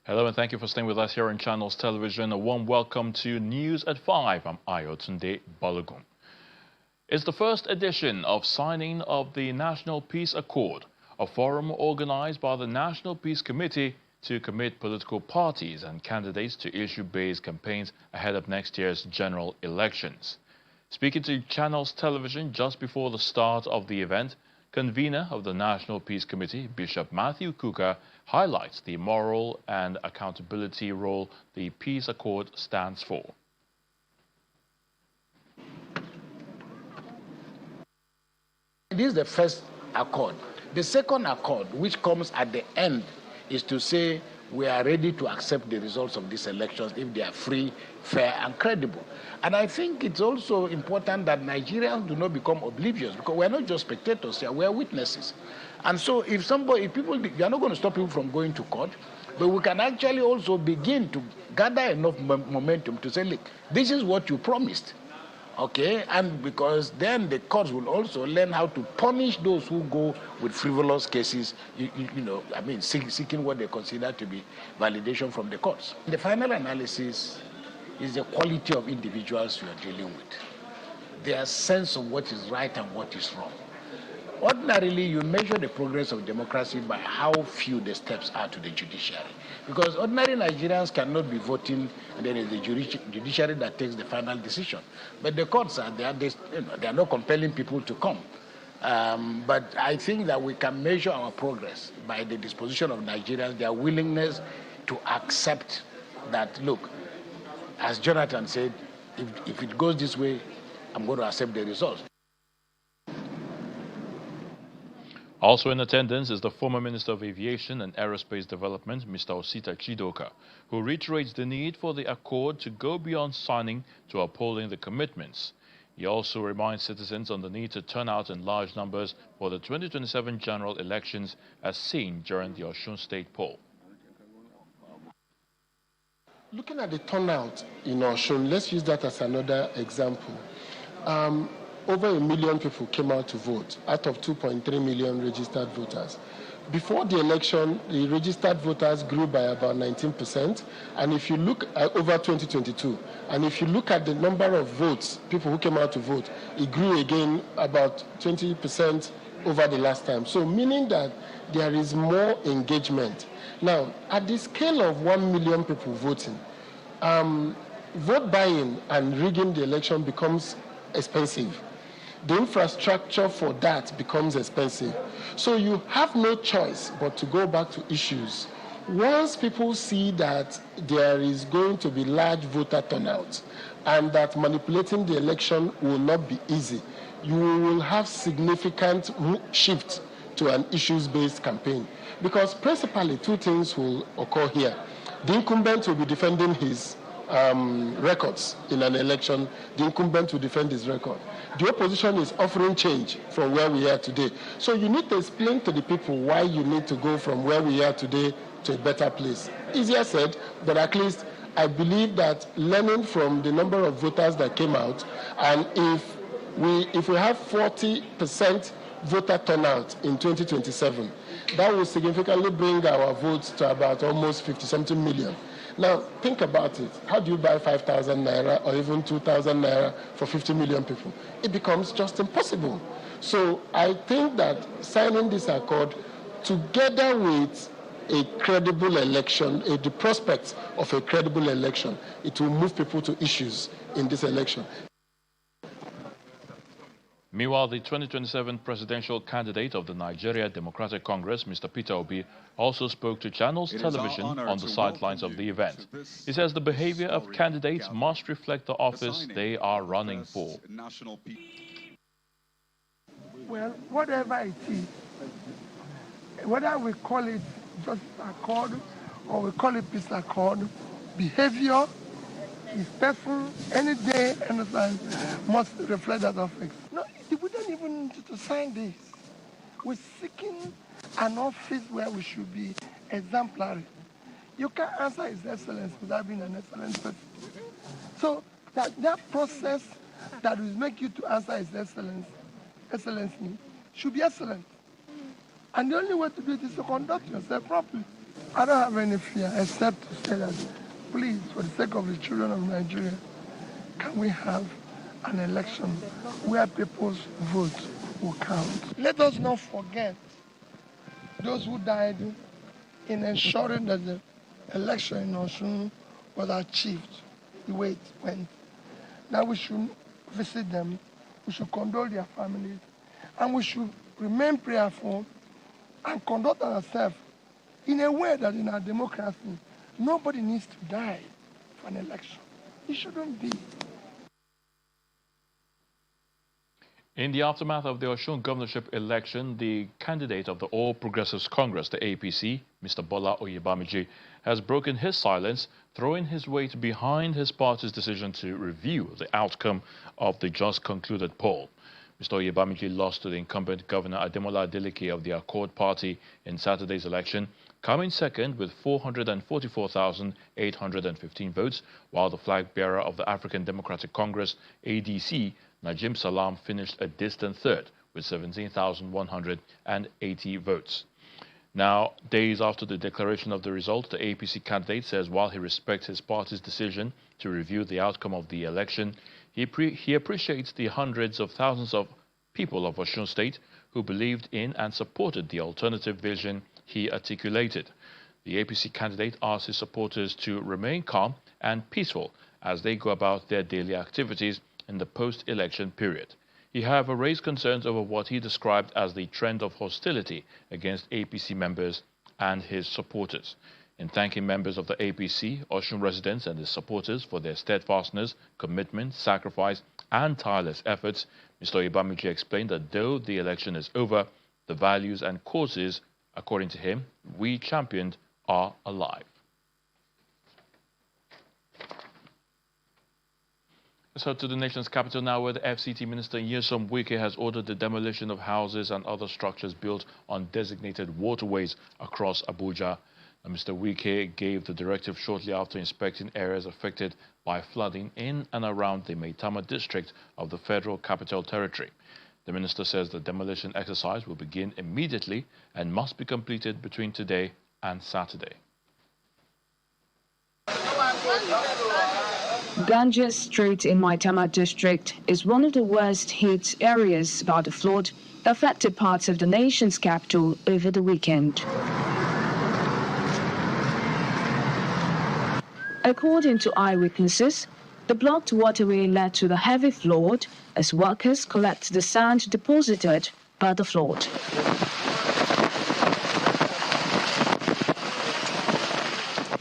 Hello and thank you for staying with us here on Channels Television. A warm welcome to News at 5. I'm Ayotunde Balogun. It's the first edition of signing of the National Peace Accord, a forum organized by the National Peace Committee to commit political parties and candidates to issue-based campaigns ahead of next year's general elections. Speaking to Channels Television just before the start of the event, convener of the National Peace Committee, Bishop Matthew Kuka, highlights the moral and accountability role the Peace Accord stands for. This is the first accord. The second accord, which comes at the end, is to say we are ready to accept the results of these elections if they are free, fair, and credible. And I think it's also important that Nigerians do not become oblivious, because we're not just spectators here, we're witnesses. And so you're not going to stop people from going to court, but we can actually also begin to gather enough momentum to say, look, this is what you promised. Okay, and because then the courts will also learn how to punish those who go with frivolous cases, seeking what they consider to be validation from the courts. The final analysis is the quality of individuals you are dealing with, their sense of what is right and what is wrong. Ordinarily, you measure the progress of democracy by how few the steps are to the judiciary. Because ordinary Nigerians cannot be voting, and then it's the judiciary that takes the final decision. But the courts are there, they are not compelling people to come. But I think that we can measure our progress by the disposition of Nigerians, their willingness to accept that, look, as Jonathan said, if it goes this way, I'm going to accept the results. Also in attendance is the former Minister of Aviation and Aerospace Development, Mr. Osita Chidoka, who reiterates the need for the accord to go beyond signing to upholding the commitments. He also reminds citizens on the need to turn out in large numbers for the 2027 general elections as seen during the Osun State poll. Looking at the turnout in Osun, let's use that as another example. Over 1 million people came out to vote out of 2.3 million registered voters. Before the election, the registered voters grew by about 19%. And if you look at over 2022, and if you look at the number of votes, people who came out to vote, it grew again about 20% over the last time. So meaning that there is more engagement. Now, at the scale of 1 million people voting, vote buying and rigging the election becomes expensive. The infrastructure for that becomes expensive. So you have no choice but to go back to issues. Once people see that there is going to be large voter turnout and that manipulating the election will not be easy, you will have significant shift to an issues-based campaign. Because principally two things will occur here. The incumbent will be defending his records in an election. The incumbent will defend his record. The opposition is offering change from where we are today. So you need to explain to the people why you need to go from where we are today to a better place. Easier said, but at least I believe that learning from the number of voters that came out, and if we have 40% voter turnout in 2027, that will significantly bring our votes to about almost 50-something million. Now, think about it. How do you buy 5,000 naira or even 2,000 naira for 50 million people? It becomes just impossible. So I think that signing this accord, together with a credible election, the prospects of a credible election, it will move people to issues in this election. Meanwhile, the 2027 presidential candidate of the Nigeria Democratic Congress, Mr. Peter Obi, also spoke to Channels Television on the sidelines of the event. He says the behavior of candidates must reflect the office they are running for. Well, whatever it is, whether we call it just accord or we call it peace accord, behavior is person any day, anytime, must reflect that office. No, we don't even need to sign this. We're seeking an office where we should be exemplary. You can't answer His Excellency without being an excellent person. So that process that will make you to answer His Excellency should be excellent. And the only way to do it is to conduct yourself properly. I don't have any fear except to say that, please, for the sake of the children of Nigeria, can we have an election where people's votes will count? Let us not forget those who died in ensuring that the election in Osun was achieved the way it went. Now we should visit them, we should condole their families, and we should remain prayerful and conduct ourselves in a way that in our democracy, nobody needs to die for an election. It shouldn't be. In the aftermath of the Osun governorship election, the candidate of the All Progressives Congress, the APC, Mr. Bola Oyebamiji, has broken his silence, throwing his weight behind his party's decision to review the outcome of the just concluded poll. Mr. Oyebamiji lost to the incumbent Governor Ademola Adeleke of the Accord Party in Saturday's election, coming second with 444,815 votes, while the flag bearer of the African Democratic Congress, ADC, Najim Salam, finished a distant third with 17,180 votes. Now, days after the declaration of the result, the APC candidate says while he respects his party's decision to review the outcome of the election, he appreciates the hundreds of thousands of people of Osun State who believed in and supported the alternative vision he articulated. The APC candidate asked his supporters to remain calm and peaceful as they go about their daily activities in the post-election period. He, however, raised concerns over what he described as the trend of hostility against APC members and his supporters. In thanking members of the APC, Osun residents and his supporters for their steadfastness, commitment, sacrifice and tireless efforts, Mr. Oyebamiji explained that though the election is over, the values and causes, according to him, we championed are alive. Let's head to the nation's capital now, where the FCT Minister Nyesom Wike has ordered the demolition of houses and other structures built on designated waterways across Abuja. And Mr. Wike gave the directive shortly after inspecting areas affected by flooding in and around the Maitama district of the Federal Capital Territory. The minister says the demolition exercise will begin immediately and must be completed between today and Saturday. Ganja Street in Maitama district is one of the worst hit areas by the flood that affected parts of the nation's capital over the weekend. According to eyewitnesses, the blocked waterway led to the heavy flood as workers collect the sand deposited by the flood.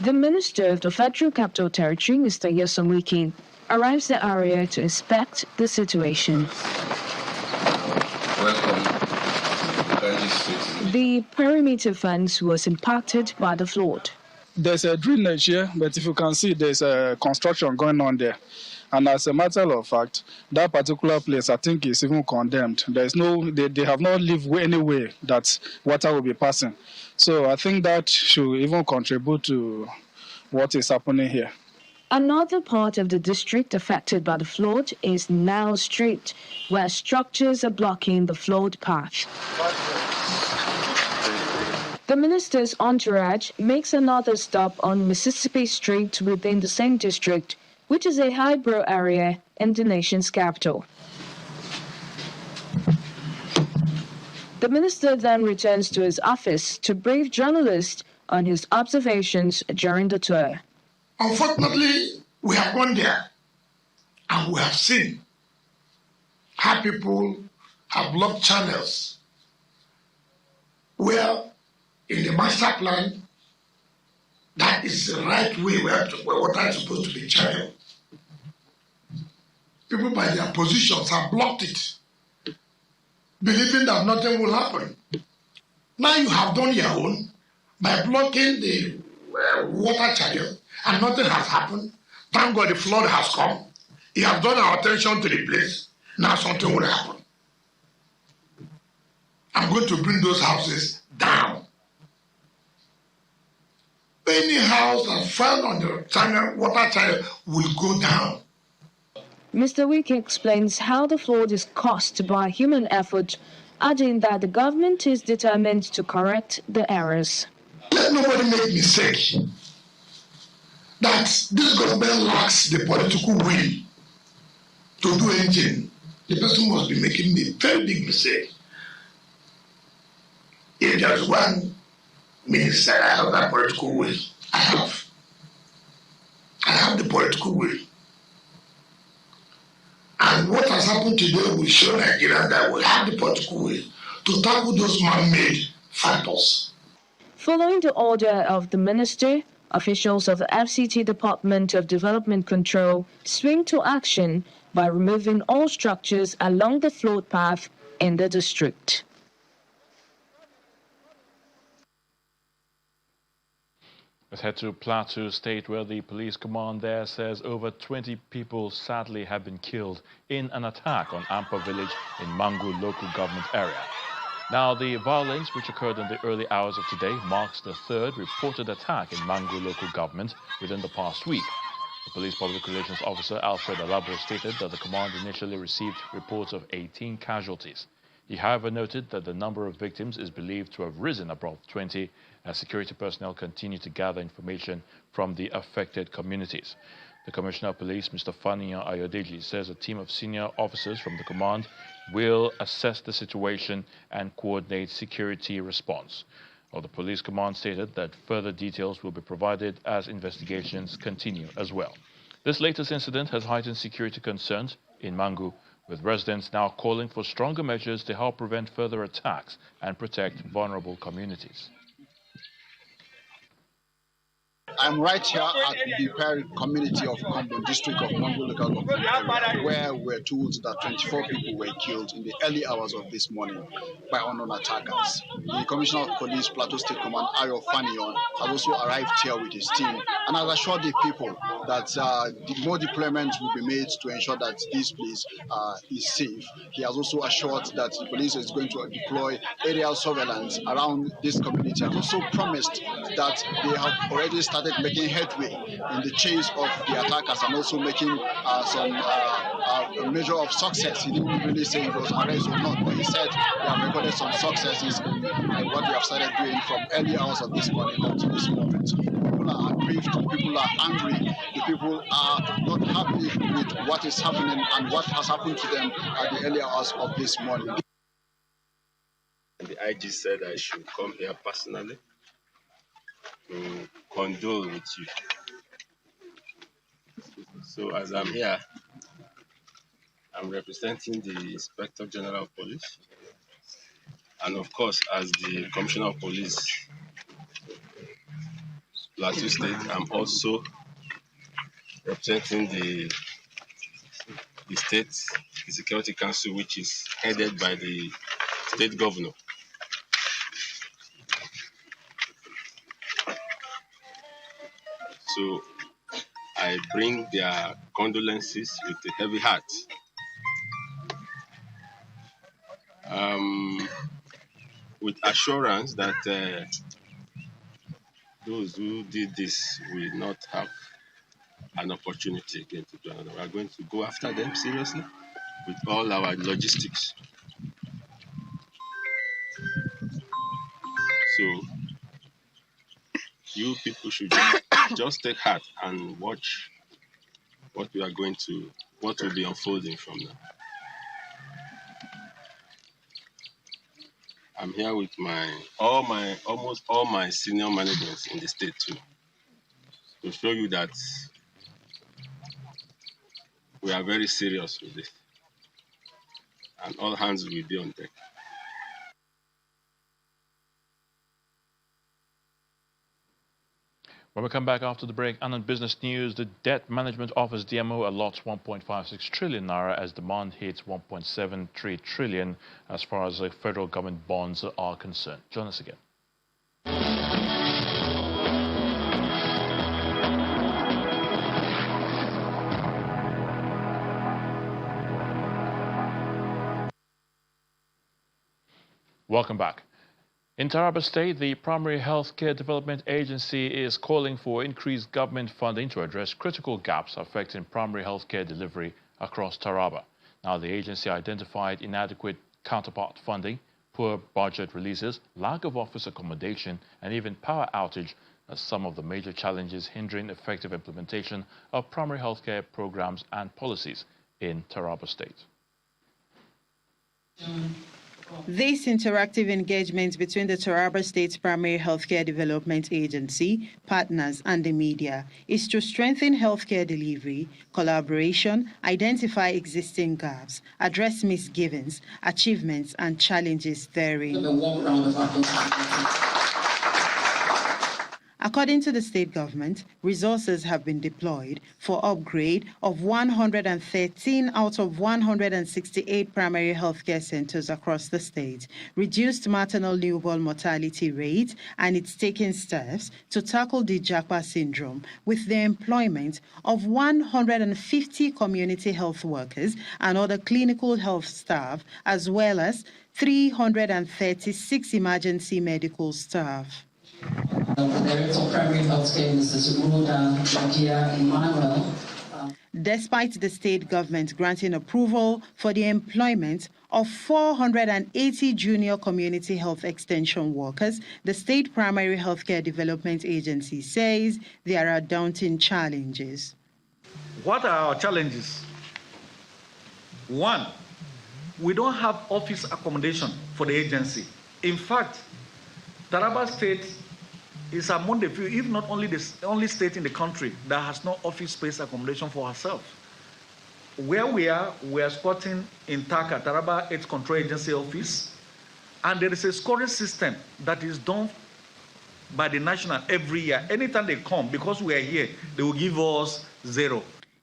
The Minister of the Federal Capital Territory, Mr. Nyesom Wike, arrives at the area to inspect the situation. The perimeter fence was impacted by the flood. There's a drainage here, but if you can see, there's a construction going on there. And as a matter of fact, that particular place, I think, is even condemned. There's no, they have not lived any way that water will be passing. So I think that should even contribute to what is happening here. Another part of the district affected by the flood is Nile Street, where structures are blocking the flood path. The minister's entourage makes another stop on Mississippi Street within the same district, which is a highbrow area in the nation's capital. The minister then returns to his office to brief journalists on his observations during the tour. Unfortunately, we have gone there and we have seen how people have blocked channels where in the master plan, that is the right way where water is supposed to be channeled. People by their positions have blocked it, believing that nothing will happen. Now you have done your own by blocking the water channel and nothing has happened. Thank God the flood has come. You have drawn our attention to the place. Now something will happen. I'm going to bring those houses down. Any house that's found on the channel, water channel will go down. Mr. Wike explains how the flood is caused by human effort, adding that the government is determined to correct the errors. Let's let nobody make mistake that this government lacks the political will to do anything. The person must be making a very big mistake. If there's one minister I have that political will, I have the political will. And what has happened today will show Nigeria that we have the political will to tackle those man-made factors. Following the order of the minister, officials of the FCT Department of Development Control swing to action by removing all structures along the float path in the district. Let's head to Plateau State, where the police command there says over 20 people sadly have been killed in an attack on Ampa village in Mangu local government area. Now, the violence, which occurred in the early hours of today, marks the third reported attack in Mangu local government within the past week. The police public relations officer, Alfred Alabo, stated that the command initially received reports of 18 casualties. He, however, noted that the number of victims is believed to have risen above 20 as security personnel continue to gather information from the affected communities. The Commissioner of Police, Mr. Faniyan Ayodeji, says a team of senior officers from the command will assess the situation and coordinate security response. Well, the police command stated that further details will be provided as investigations continue as well. This latest incident has heightened security concerns in Mangu, with residents now calling for stronger measures to help prevent further attacks and protect vulnerable communities. I'm right here at the Perry community of Kombo, district of Mangu local government area, where we're told that 24 people were killed in the early hours of this morning by unknown attackers. The Commissioner of Police, Plateau State Command, Ayo Faniyan, has also arrived here with his team and has assured the people that more deployment will be made to ensure that this place is safe. He has also assured that the police is going to deploy aerial surveillance around this community, and also promised that they have already started making headway in the chase of the attackers and also making some measure of success. He didn't really say it was arrest or not, but he said they have recorded some successes in what they have started doing from early hours of this morning up to this moment. People are aggrieved, people are angry, the people are not happy with what is happening and what has happened to them at the early hours of this morning. The IG said I should come here personally to condole with you. So as I'm here, I'm representing the Inspector General of Police, and of course, as the Commissioner of Police, Plateau State, I'm also representing the state, the Security Council, which is headed by the state governor. So I bring their condolences with a heavy heart. With assurance that those who did this will not have an opportunity again to do another. We are going to go after them seriously with all our logistics. So you people should just take heart and watch what will be unfolding from now. I'm here with almost all my senior managers in the state too, to show you that we are very serious with this, and all hands will be on deck. When we come back after the break, and on business news, the Debt Management Office DMO allots 1.56 trillion naira as demand hits 1.73 trillion as far as the federal government bonds are concerned. Join us again. Welcome back. In Taraba State, the Primary Healthcare Development Agency is calling for increased government funding to address critical gaps affecting primary healthcare delivery across Taraba. Now, the agency identified inadequate counterpart funding poor budget releases, lack of office accommodation, and even power outage as some of the major challenges hindering effective implementation of primary healthcare programs and policies in Taraba State. This interactive engagement between the Taraba State Primary Healthcare Development Agency, partners and the media is to strengthen healthcare delivery, collaboration, identify existing gaps, address misgivings, achievements and challenges therein. According to the state government, resources have been deployed for upgrade of 113 out of 168 primary healthcare centers across the state, reduced maternal newborn mortality rate, and it's taking steps to tackle the Japa syndrome with the employment of 150 community health workers and other clinical health staff, as well as 336 emergency medical staff. Despite the state government granting approval for the employment of 480 junior community health extension workers, the State Primary Healthcare Development Agency says there are daunting challenges. What are our challenges? One, we don't have office accommodation for the agency. In fact, Taraba State is among the few, if not only the only state in the country that has no office space accommodation for herself. Where we are squatting in TACA, Taraba AIDS Control Agency office, and there is a scoring system that is done by the national every year. Anytime they come, because we are here, they will give us 0.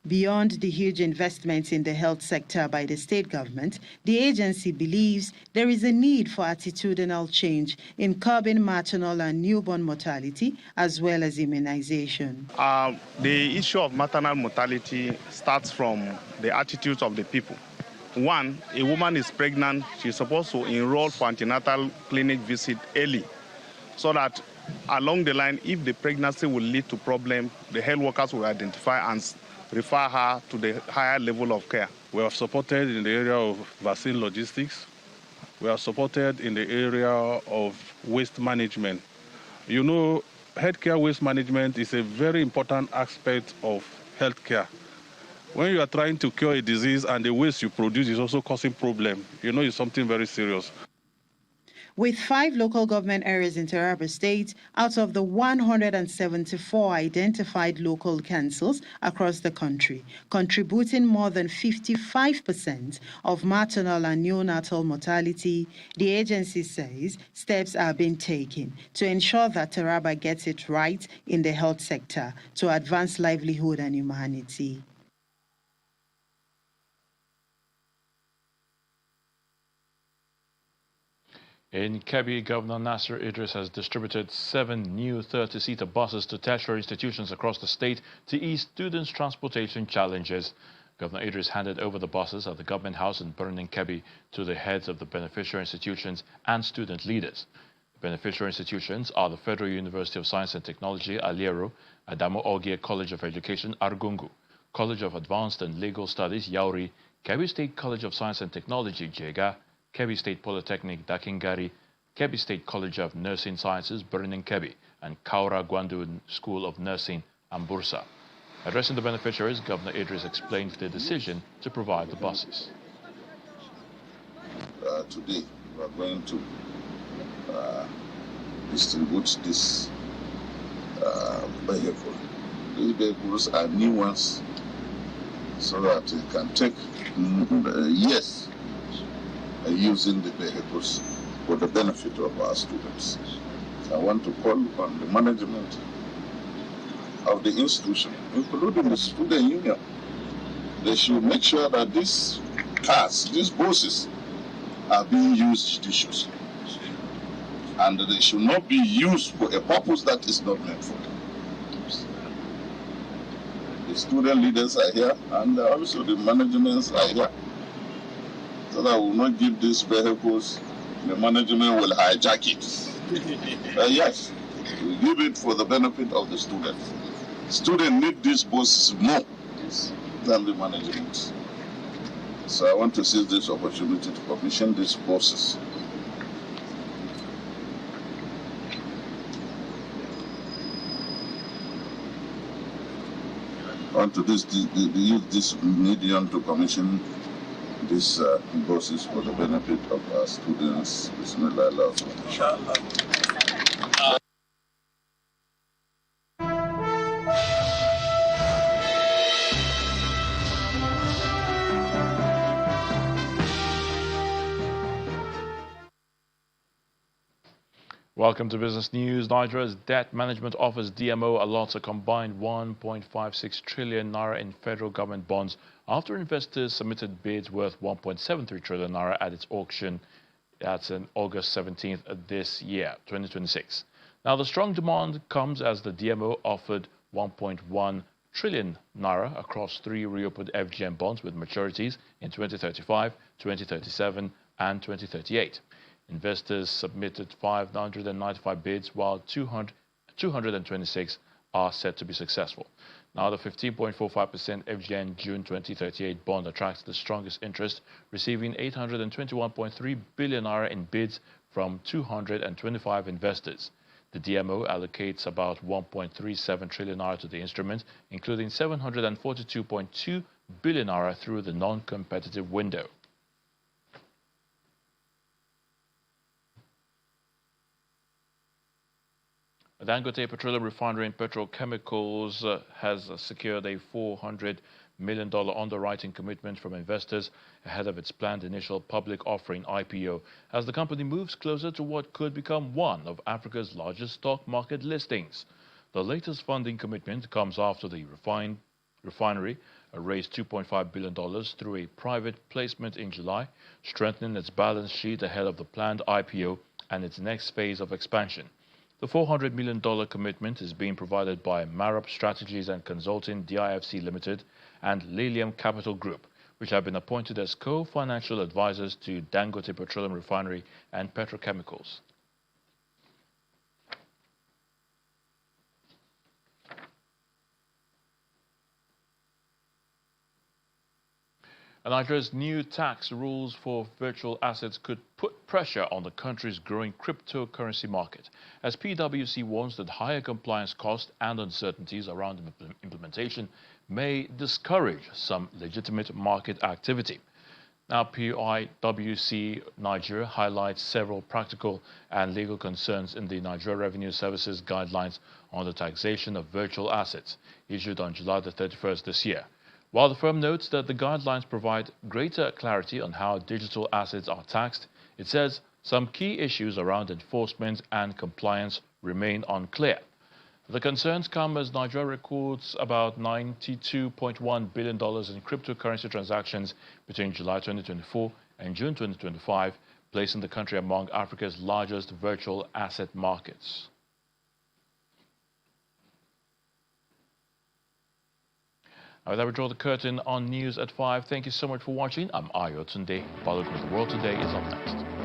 Beyond the huge investments in the health sector by the state government, the agency believes there is a need for attitudinal change in curbing maternal and newborn mortality, as well as immunization. The issue of maternal mortality starts from the attitudes of the people. One, a woman is pregnant, she's supposed to enroll for antenatal clinic visit early, so that along the line, if the pregnancy will lead to problem, the health workers will identify and refer her to the higher level of care. We have supported in the area of vaccine logistics. We have supported in the area of waste management. You know, healthcare waste management is a very important aspect of healthcare. When you are trying to cure a disease and the waste you produce is also causing problem, you know it's something very serious. With 5 local government areas in Taraba State out of the 174 identified local councils across the country, contributing more than 55% of maternal and neonatal mortality, the agency says steps are being taken to ensure that Taraba gets it right in the health sector to advance livelihood and humanity. In Kebbi, Governor Nasir Idris has distributed 7 new 30-seater buses to tertiary institutions across the state to ease students' transportation challenges. Governor Idris handed over the buses at the Government House in Birnin Kebbi to the heads of the beneficiary institutions and student leaders. The beneficiary institutions are the Federal University of Science and Technology, Aliero, Adamo Ogie College of Education, Argungu, College of Advanced and Legal Studies, Yauri, Kebbi State College of Science and Technology, Jega, Kebbi State Polytechnic, Dakingari, Kebbi State College of Nursing Sciences, Birnin Kebbi, and Kaura Gwandu School of Nursing, Ambursa. Addressing the beneficiaries, Governor Idris explained the decision to provide the buses. Today, we are going to distribute this vehicle. These vehicles are new ones, so that they can take years using the vehicles for the benefit of our students. I want to call on the management of the institution, including the student union. They should make sure that these cars, these buses, are being used judiciously. And they should not be used for a purpose that is not meant for them. The student leaders are here, and also the managements are here. So that we will not give these vehicles, the management will hijack it. Yes, we give it for the benefit of the students. Students need these buses more than the management. So I want to seize this opportunity to commission these buses want to use this medium to commission these buses for the benefit of our students. Bismillah. Inshallah. Welcome to Business News. Nigeria's Debt Management Office DMO allots a combined 1.56 trillion naira in federal government bonds after investors submitted bids worth 1.73 trillion naira at its auction. That's on August 17th this year, 2026. Now, the strong demand comes as the DMO offered 1.1 trillion naira across 3 reopened FGM bonds with maturities in 2035, 2037, and 2038. Investors submitted 595 bids, while 226 are said to be successful. Now, the 15.45% FGN June 2038 bond attracts the strongest interest, receiving 821.3 billion naira in bids from 225 investors. The DMO allocates about 1.37 trillion naira to the instrument, including 742.2 billion naira through the non-competitive window. Dangote Petroleum Refinery and Petrochemicals has secured a $400 million underwriting commitment from investors ahead of its planned initial public offering IPO, as the company moves closer to what could become one of Africa's largest stock market listings. The latest funding commitment comes after the refinery raised $2.5 billion through a private placement in July, strengthening its balance sheet ahead of the planned IPO and its next phase of expansion. The $400 million commitment is being provided by Marab Strategies and Consulting DIFC Limited and Lilium Capital Group, which have been appointed as co-financial advisors to Dangote Petroleum Refinery and Petrochemicals. Nigeria's new tax rules for virtual assets could put pressure on the country's growing cryptocurrency market, as PwC warns that higher compliance costs and uncertainties around implementation may discourage some legitimate market activity. Now, PwC Nigeria highlights several practical and legal concerns in the Nigeria Revenue Services Guidelines on the Taxation of Virtual Assets, issued on July the 31st this year. While the firm notes that the guidelines provide greater clarity on how digital assets are taxed, it says some key issues around enforcement and compliance remain unclear. The concerns come as Nigeria records about $92.1 billion in cryptocurrency transactions between July 2024 and June 2025, placing the country among Africa's largest virtual asset markets. Now, that we draw the curtain on News at 5. Thank you so much for watching. I'm Ayo Tunde. Balogun with the World Today is up next.